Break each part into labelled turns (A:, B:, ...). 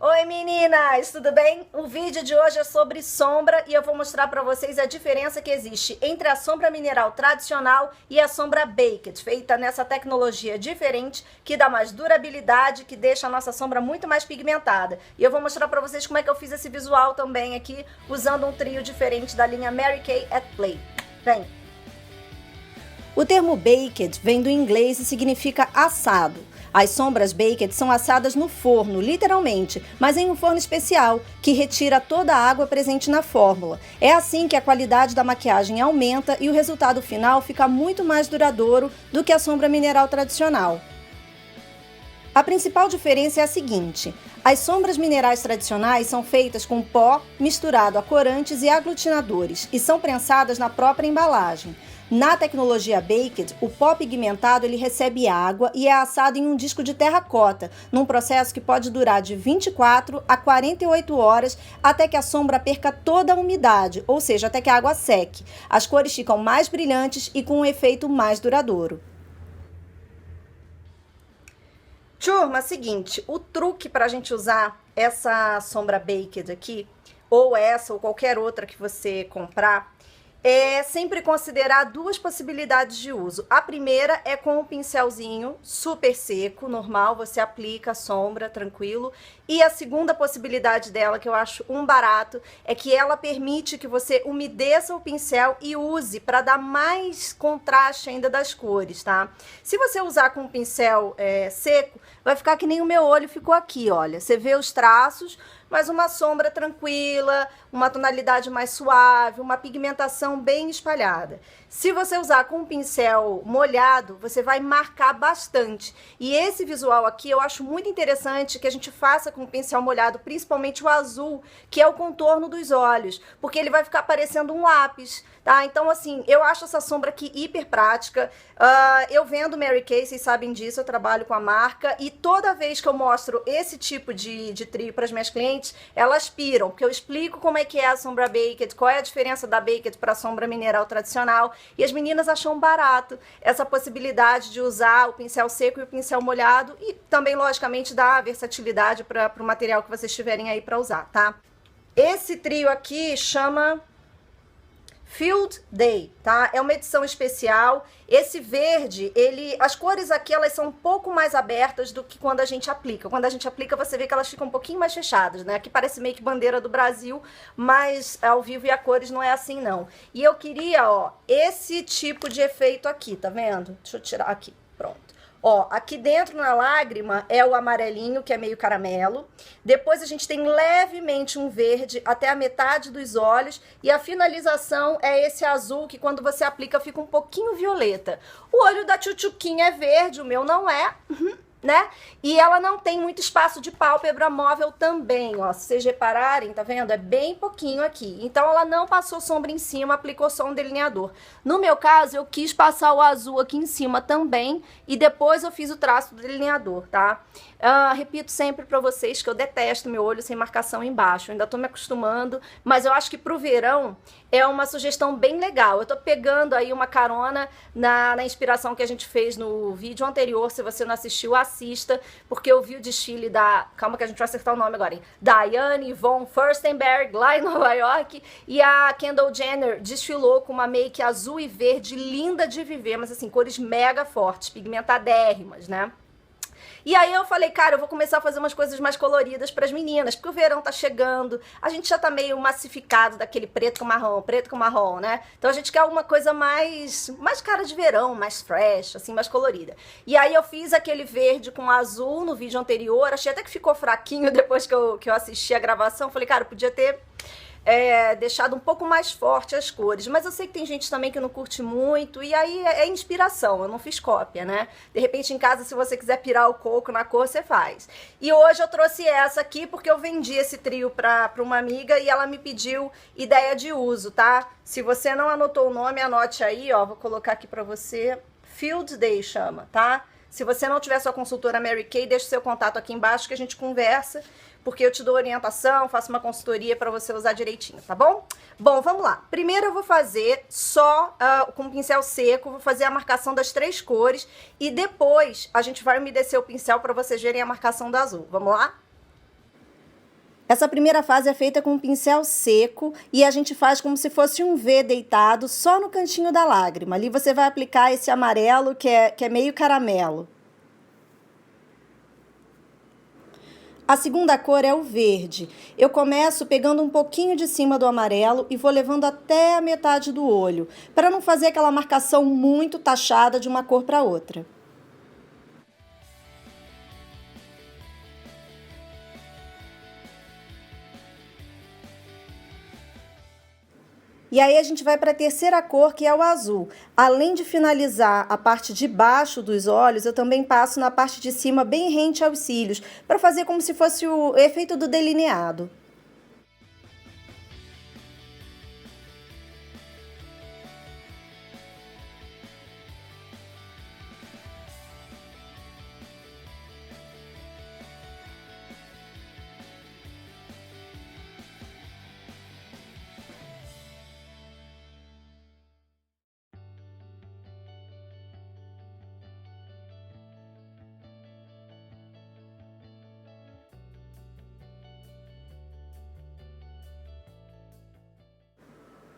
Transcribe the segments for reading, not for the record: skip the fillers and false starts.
A: Oi meninas, tudo bem? O vídeo de hoje é sobre sombra e eu vou mostrar para vocês a diferença que existe entre a sombra mineral tradicional e a sombra baked, feita nessa tecnologia diferente que dá mais durabilidade, que deixa a nossa sombra muito mais pigmentada. E eu vou mostrar para vocês como é que eu fiz esse visual também aqui, usando um trio diferente da linha Mary Kay at Play. Vem! O termo baked vem do inglês e significa assado. As sombras baked são assadas no forno, literalmente, mas em um forno especial, que retira toda a água presente na fórmula. É assim que a qualidade da maquiagem aumenta e o resultado final fica muito mais duradouro do que a sombra mineral tradicional. A principal diferença é a seguinte: as sombras minerais tradicionais são feitas com pó misturado a corantes e aglutinadores e são prensadas na própria embalagem. Na tecnologia baked, o pó pigmentado ele recebe água e é assado em um disco de terracota, num processo que pode durar de 24 a 48 horas até que a sombra perca toda a umidade, ou seja, até que a água seque. As cores ficam mais brilhantes e com um efeito mais duradouro. Turma, seguinte, o truque para a gente usar essa sombra baked aqui, ou essa ou qualquer outra que você comprar, é sempre considerar duas possibilidades de uso. A primeira é com um pincelzinho super seco, normal, você aplica a sombra, tranquilo. E a segunda possibilidade dela, que eu acho um barato, é que ela permite que você umedeça o pincel e use para dar mais contraste ainda das cores, tá? Se você usar com um pincel seco, vai ficar que nem o meu olho ficou aqui, olha. Você vê os traços, mas uma sombra tranquila, uma tonalidade mais suave, uma pigmentação bem espalhada. Se você usar com um pincel molhado, você vai marcar bastante. E esse visual aqui eu acho muito interessante que a gente faça com o pincel molhado, principalmente o azul, que é o contorno dos olhos, porque ele vai ficar parecendo um lápis, tá? Então, assim, eu acho essa sombra aqui hiper prática. Eu vendo Mary Kay, vocês sabem disso, eu trabalho com a marca, e toda vez que eu mostro esse tipo de trio para as minhas clientes, elas piram, porque eu explico como é que é a sombra baked, qual é a diferença da baked para a sombra mineral tradicional, e as meninas acham barato essa possibilidade de usar o pincel seco e o pincel molhado, e também, logicamente, dá versatilidade para o material que vocês tiverem aí para usar, tá? Esse trio aqui chama Field Day, tá? É uma edição especial. Esse verde, as cores aqui, elas são um pouco mais abertas do que quando a gente aplica. Quando a gente aplica, você vê que elas ficam um pouquinho mais fechadas, né? Aqui parece meio que bandeira do Brasil, mas ao vivo e a cores não é assim, não. E eu queria, ó, esse tipo de efeito aqui, tá vendo? Deixa eu tirar aqui, pronto. Ó, aqui dentro na lágrima é o amarelinho, que é meio caramelo. Depois a gente tem levemente um verde até a metade dos olhos. E a finalização é esse azul, que quando você aplica fica um pouquinho violeta. O olho da Tchutchuquinha é verde, o meu não é. Né? E ela não tem muito espaço de pálpebra móvel também, ó. Se vocês repararem, tá vendo? É bem pouquinho aqui. Então ela não passou sombra em cima, aplicou só um delineador. No meu caso, eu quis passar o azul aqui em cima também e depois eu fiz o traço do delineador, tá? Repito sempre pra vocês que eu detesto meu olho sem marcação embaixo. Eu ainda tô me acostumando, mas eu acho que pro verão é uma sugestão bem legal. Eu tô pegando aí uma carona na inspiração que a gente fez no vídeo anterior. Se você não assistiu, assista, porque eu vi o desfile da... Calma que a gente vai acertar o nome agora, hein? Diane von Furstenberg, lá em Nova York, e a Kendall Jenner desfilou com uma make azul e verde, linda de viver, mas assim, cores mega fortes, pigmentadérrimas, né? E aí eu falei, cara, eu vou começar a fazer umas coisas mais coloridas para as meninas, porque o verão tá chegando, a gente já tá meio massificado daquele preto com marrom, né? Então a gente quer alguma coisa mais cara de verão, mais fresh, assim, mais colorida. E aí eu fiz aquele verde com azul no vídeo anterior, achei até que ficou fraquinho depois que eu assisti a gravação, falei, cara, eu podia ter deixado um pouco mais forte as cores, mas eu sei que tem gente também que não curte muito, e aí é inspiração, eu não fiz cópia, né? De repente em casa, se você quiser pirar o coco na cor, você faz. E hoje eu trouxe essa aqui porque eu vendi esse trio pra uma amiga e ela me pediu ideia de uso, tá? Se você não anotou o nome, anote aí, ó, vou colocar aqui pra você, Field Day chama, tá? Se você não tiver sua consultora Mary Kay, deixa o seu contato aqui embaixo que a gente conversa, porque eu te dou orientação, faço uma consultoria para você usar direitinho, tá bom? Bom, vamos lá. Primeiro eu vou fazer só com o pincel seco, vou fazer a marcação das 3 cores e depois a gente vai umedecer o pincel para vocês verem a marcação do azul. Vamos lá? Essa primeira fase é feita com um pincel seco e a gente faz como se fosse um V deitado só no cantinho da lágrima. Ali você vai aplicar esse amarelo que é meio caramelo. A segunda cor é o verde. Eu começo pegando um pouquinho de cima do amarelo e vou levando até a metade do olho, para não fazer aquela marcação muito taxada de uma cor para outra. E aí a gente vai para a terceira cor, que é o azul. Além de finalizar a parte de baixo dos olhos, eu também passo na parte de cima, bem rente aos cílios, para fazer como se fosse o efeito do delineado.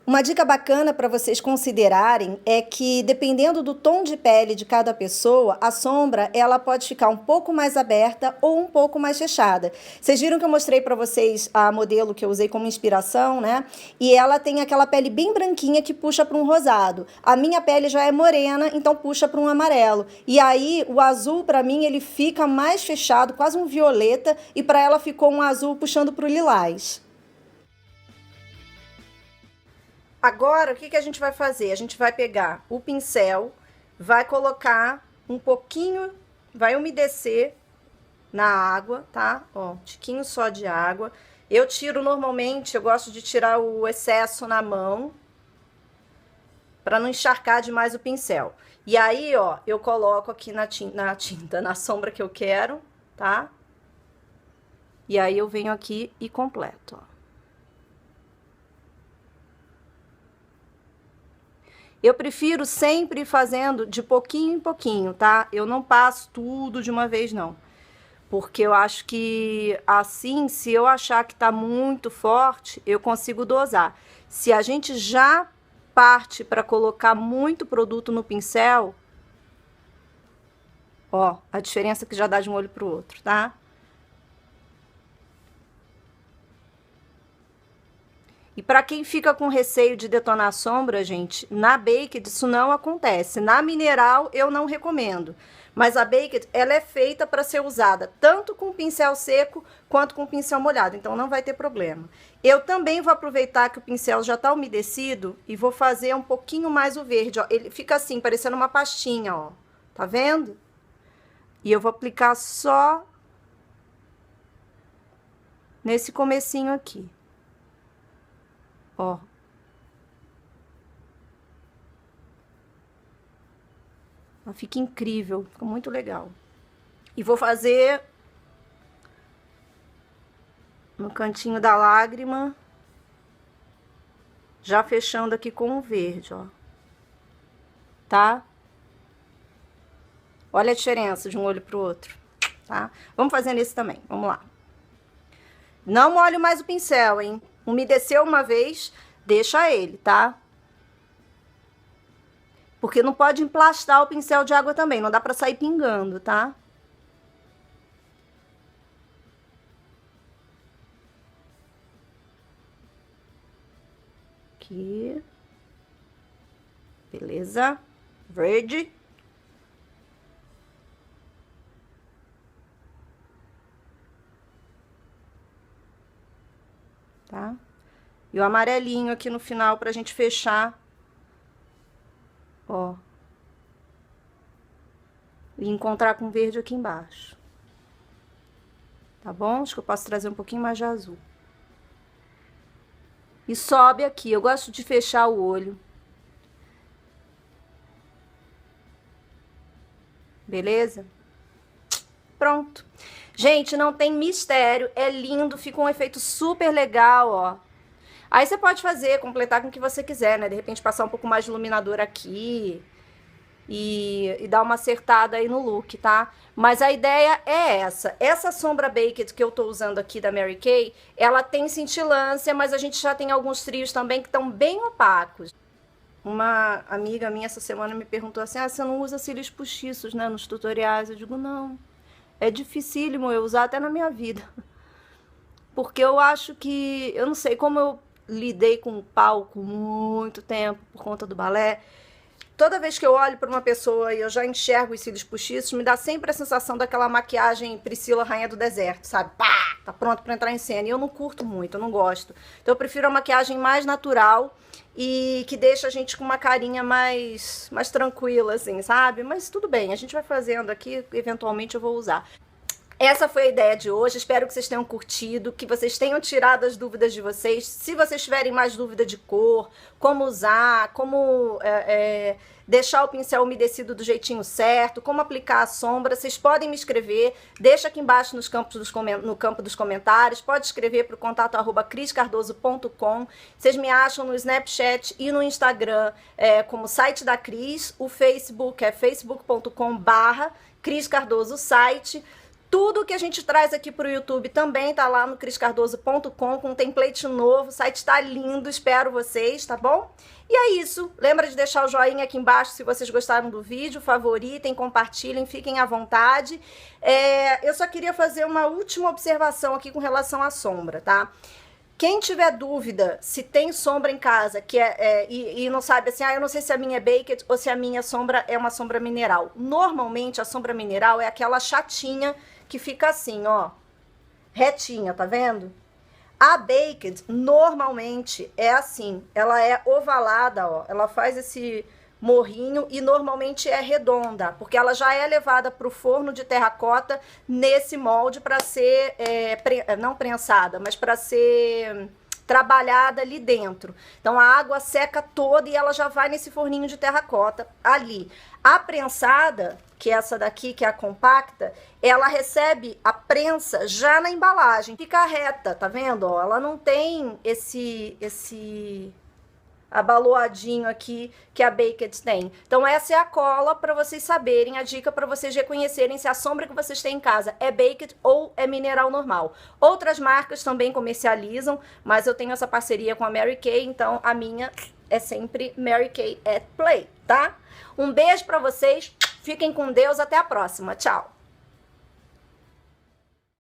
A: Uma dica bacana para vocês considerarem é que, dependendo do tom de pele de cada pessoa, a sombra ela pode ficar um pouco mais aberta ou um pouco mais fechada. Vocês viram que eu mostrei para vocês a modelo que eu usei como inspiração, né? E ela tem aquela pele bem branquinha que puxa para um rosado. A minha pele já é morena, então puxa para um amarelo. E aí o azul, para mim, ele fica mais fechado, quase um violeta, e para ela ficou um azul puxando para o lilás. Agora, o que a gente vai fazer? A gente vai pegar o pincel, vai colocar um pouquinho, vai umedecer na água, tá? Ó, um tiquinho só de água. Eu tiro normalmente, eu gosto de tirar o excesso na mão, para não encharcar demais o pincel. E aí, ó, eu coloco aqui na sombra que eu quero, tá? E aí eu venho aqui e completo, ó. Eu prefiro sempre ir fazendo de pouquinho em pouquinho, tá? Eu não passo tudo de uma vez, não. Porque eu acho que assim, se eu achar que tá muito forte, eu consigo dosar. Se a gente já parte para colocar muito produto no pincel, ó, a diferença que já dá de um olho pro outro, tá? E para quem fica com receio de detonar a sombra, gente, na Baked isso não acontece. Na mineral eu não recomendo. Mas a Baked, ela é feita para ser usada tanto com pincel seco quanto com pincel molhado, então não vai ter problema. Eu também vou aproveitar que o pincel já está umedecido e vou fazer um pouquinho mais o verde, ó. Ele fica assim, parecendo uma pastinha, ó. Tá vendo? E eu vou aplicar só nesse comecinho aqui. Ó. Ela fica incrível, fica muito legal. E vou fazer no cantinho da lágrima, já fechando aqui com o verde, ó. Tá? Olha a diferença de um olho pro outro, tá? Vamos fazer nesse também, vamos lá. Não molho mais o pincel, hein? Umedeceu uma vez, deixa ele, tá? Porque não pode emplastar o pincel de água também, não dá pra sair pingando, tá? Aqui. Beleza? Verde. Tá? E o amarelinho aqui no final pra gente fechar. Ó. E encontrar com verde aqui embaixo. Tá bom? Acho que eu posso trazer um pouquinho mais de azul. E sobe aqui. Eu gosto de fechar o olho. Beleza? Pronto. Gente, não tem mistério, é lindo, fica um efeito super legal, ó. Aí você pode fazer, completar com o que você quiser, né? De repente passar um pouco mais de iluminador aqui. e dar uma acertada aí no look, tá? Mas a ideia é essa. Essa sombra Baked que eu tô usando aqui da Mary Kay, ela tem cintilância, mas a gente já tem alguns trios também que estão bem opacos. Uma amiga minha essa semana me perguntou assim, você não usa cílios postiços, né, nos tutoriais? Eu digo, não, é dificílimo eu usar até na minha vida. Porque eu acho que, eu não sei, como eu lidei com o palco muito tempo por conta do balé, toda vez que eu olho para uma pessoa e eu já enxergo os cílios postiços, me dá sempre a sensação daquela maquiagem Priscila Rainha do Deserto, sabe? Pá, tá pronto para entrar em cena. E eu não curto muito, eu não gosto. Então eu prefiro a maquiagem mais natural e que deixa a gente com uma carinha mais tranquila, assim, sabe? Mas tudo bem, a gente vai fazendo aqui, eventualmente eu vou usar. Essa foi a ideia de hoje, espero que vocês tenham curtido, que vocês tenham tirado as dúvidas de vocês. Se vocês tiverem mais dúvida de cor, como usar, como deixar o pincel umedecido do jeitinho certo, como aplicar a sombra, vocês podem me escrever, deixa aqui embaixo no campo dos comentários, pode escrever para o contato@criscardoso.com. Vocês me acham no Snapchat e no Instagram como site da Cris, o Facebook é facebook.com/Cris Cardoso site. Tudo que a gente traz aqui para o YouTube também tá lá no criscardoso.com com um template novo. O site tá lindo, espero vocês, tá bom? E é isso. Lembra de deixar o joinha aqui embaixo se vocês gostaram do vídeo, favoritem, compartilhem, fiquem à vontade. Eu só queria fazer uma última observação aqui com relação à sombra, tá? Quem tiver dúvida se tem sombra em casa e não sabe assim, eu não sei se a minha é baked ou se a minha sombra é uma sombra mineral. Normalmente a sombra mineral é aquela chatinha que fica assim, ó, retinha, tá vendo? A baked normalmente é assim, ela é ovalada, ó, ela faz esse morrinho e normalmente é redonda, porque ela já é levada para o forno de terracota nesse molde para ser, não prensada, mas para ser trabalhada ali dentro. Então a água seca toda e ela já vai nesse forninho de terracota ali. A prensada, que é essa daqui, que é a compacta, ela recebe a prensa já na embalagem. Fica reta, tá vendo? Ó, ela não tem esse abaloadinho aqui que a Baked tem. Então essa é a cola para vocês saberem, a dica para vocês reconhecerem se a sombra que vocês têm em casa é Baked ou é mineral normal. Outras marcas também comercializam, mas eu tenho essa parceria com a Mary Kay, então a minha é sempre Mary Kay at Play, tá? Um beijo para vocês, fiquem com Deus, até a próxima, tchau!